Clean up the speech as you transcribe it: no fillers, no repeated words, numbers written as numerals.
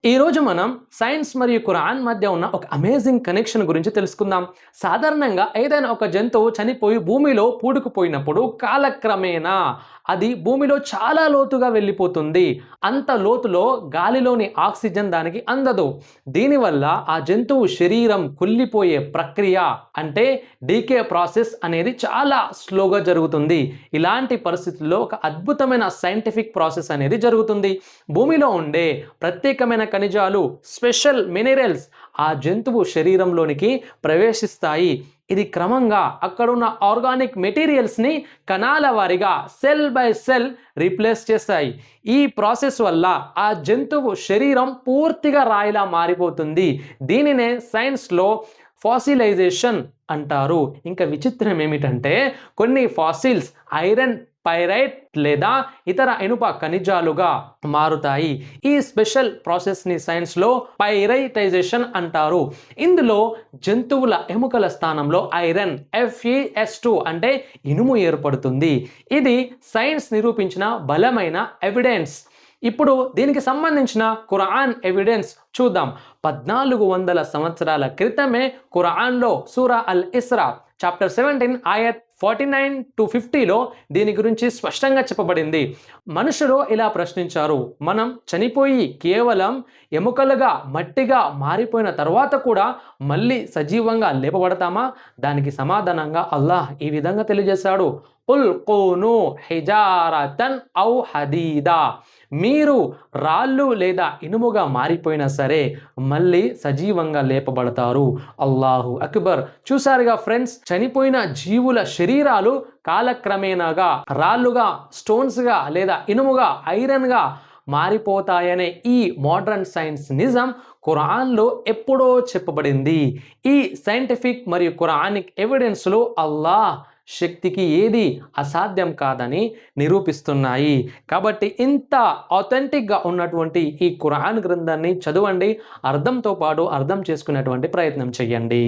ఈరోజు మనం సైన్స్ మరియు ఖురాన్ మధ్య ఉన్న ఒక అమేజింగ్ కనెక్షన్ గురించి తెలుసుకుందాం. సాధారణంగా ఏదైనా ఒక జంతువు చనిపోయి భూమిలో పూడుకుపోయినప్పుడు కాలక్రమేణా అది భూమిలో చాలా లోతుగా వెళ్ళిపోతుంది. అంత లోతులో గాలిలోని ఆక్సిజన్ దానికి అందదు. దీనివల్ల ఆ జంతువు శరీరం కుళ్ళిపోయే ప్రక్రియ అంటే డీకే ప్రాసెస్ అనేది చాలా స్లోగా జరుగుతుంది. ఇలాంటి పరిస్థితుల్లో ఒక అద్భుతమైన సైంటిఫిక్ ప్రాసెస్ అనేది జరుగుతుంది. భూమిలో ఉండే ప్రత్యేకమైన ఖనిజాలు స్పెషల్ మినరల్స్ ఆ జంతువు శరీరంలోనికి ప్రవేశిస్తాయి. ఇది క్రమంగా అక్కడున్న ఆర్గానిక్ మెటీరియల్స్ని కణాల వారీగా సెల్ బై సెల్ రీప్లేస్ చేస్తాయి. ఈ ప్రాసెస్ వల్ల ఆ జంతువు శరీరం పూర్తిగా రాయిలా మారిపోతుంది. దీనినే సైన్స్లో ఫాసిలైజేషన్ అంటారు. ఇంకా విచిత్రం ఏమిటంటే కొన్ని ఫాసిల్స్ ఐరన్ పైరైట్ లేదా ఇతర ఇనుప ఖనిజాలుగా మారుతాయి. ఈ స్పెషల్ ప్రాసెస్ని సైన్స్లో పైరైటైజేషన్ అంటారు. ఇందులో జంతువుల ఎముకల స్థానంలో ఐరన్ FeS2 అంటే ఇనుము ఏర్పడుతుంది. ఇది సైన్స్ నిరూపించిన బలమైన ఎవిడెన్స్. ఇప్పుడు దీనికి సంబంధించిన ఖురాన్ ఎవిడెన్స్ చూద్దాం. 1400 సంవత్సరాల క్రితమే ఖురాన్లో సూరా అల్ ఇస్రా చాప్టర్ 17 ఆయత్ 49 to 50లో దీని గురించి స్పష్టంగా చెప్పబడింది. మనుషులు ఇలా ప్రశ్నించారు, మనం చనిపోయి కేవలం ఎముకలుగా మట్టిగా మారిపోయిన తర్వాత కూడా మళ్ళీ సజీవంగా లేపబడతామా? దానికి సమాధానంగా అల్లాహ్ ఈ విధంగా తెలియజేశాడు, ఉల్ కూను హిజారతన్ ఔ హదీదా, మీరు రాళ్ళు లేదా ఇనుముగా మారిపోయినా సరే మళ్ళీ సజీవంగా లేపబడతారు. అల్లాహు అక్బర్. చూసారుగా ఫ్రెండ్స్, చనిపోయిన జీవుల శరీరాలు కాలక్రమేణాగా రాళ్ళుగా, స్టోన్స్గా లేదా ఇనుముగా, ఐరన్గా మారిపోతాయనే ఈ మోడర్న్ సైన్స్ నిజం ఖురాన్లో ఎప్పుడో చెప్పబడింది. ఈ సైంటిఫిక్ మరియు ఖురానిక్ ఎవిడెన్స్లో అల్లాహ్ శక్తికి ఏది అసాధ్యం కాదని నిరూపిస్తున్నాయి. కాబట్టి ఇంత ఆథెంటిక్గా ఉన్నటువంటి ఈ ఖురాన్ గ్రంథాన్ని చదవండి, అర్థంతో పాటు అర్థం చేసుకునేటువంటి ప్రయత్నం చేయండి.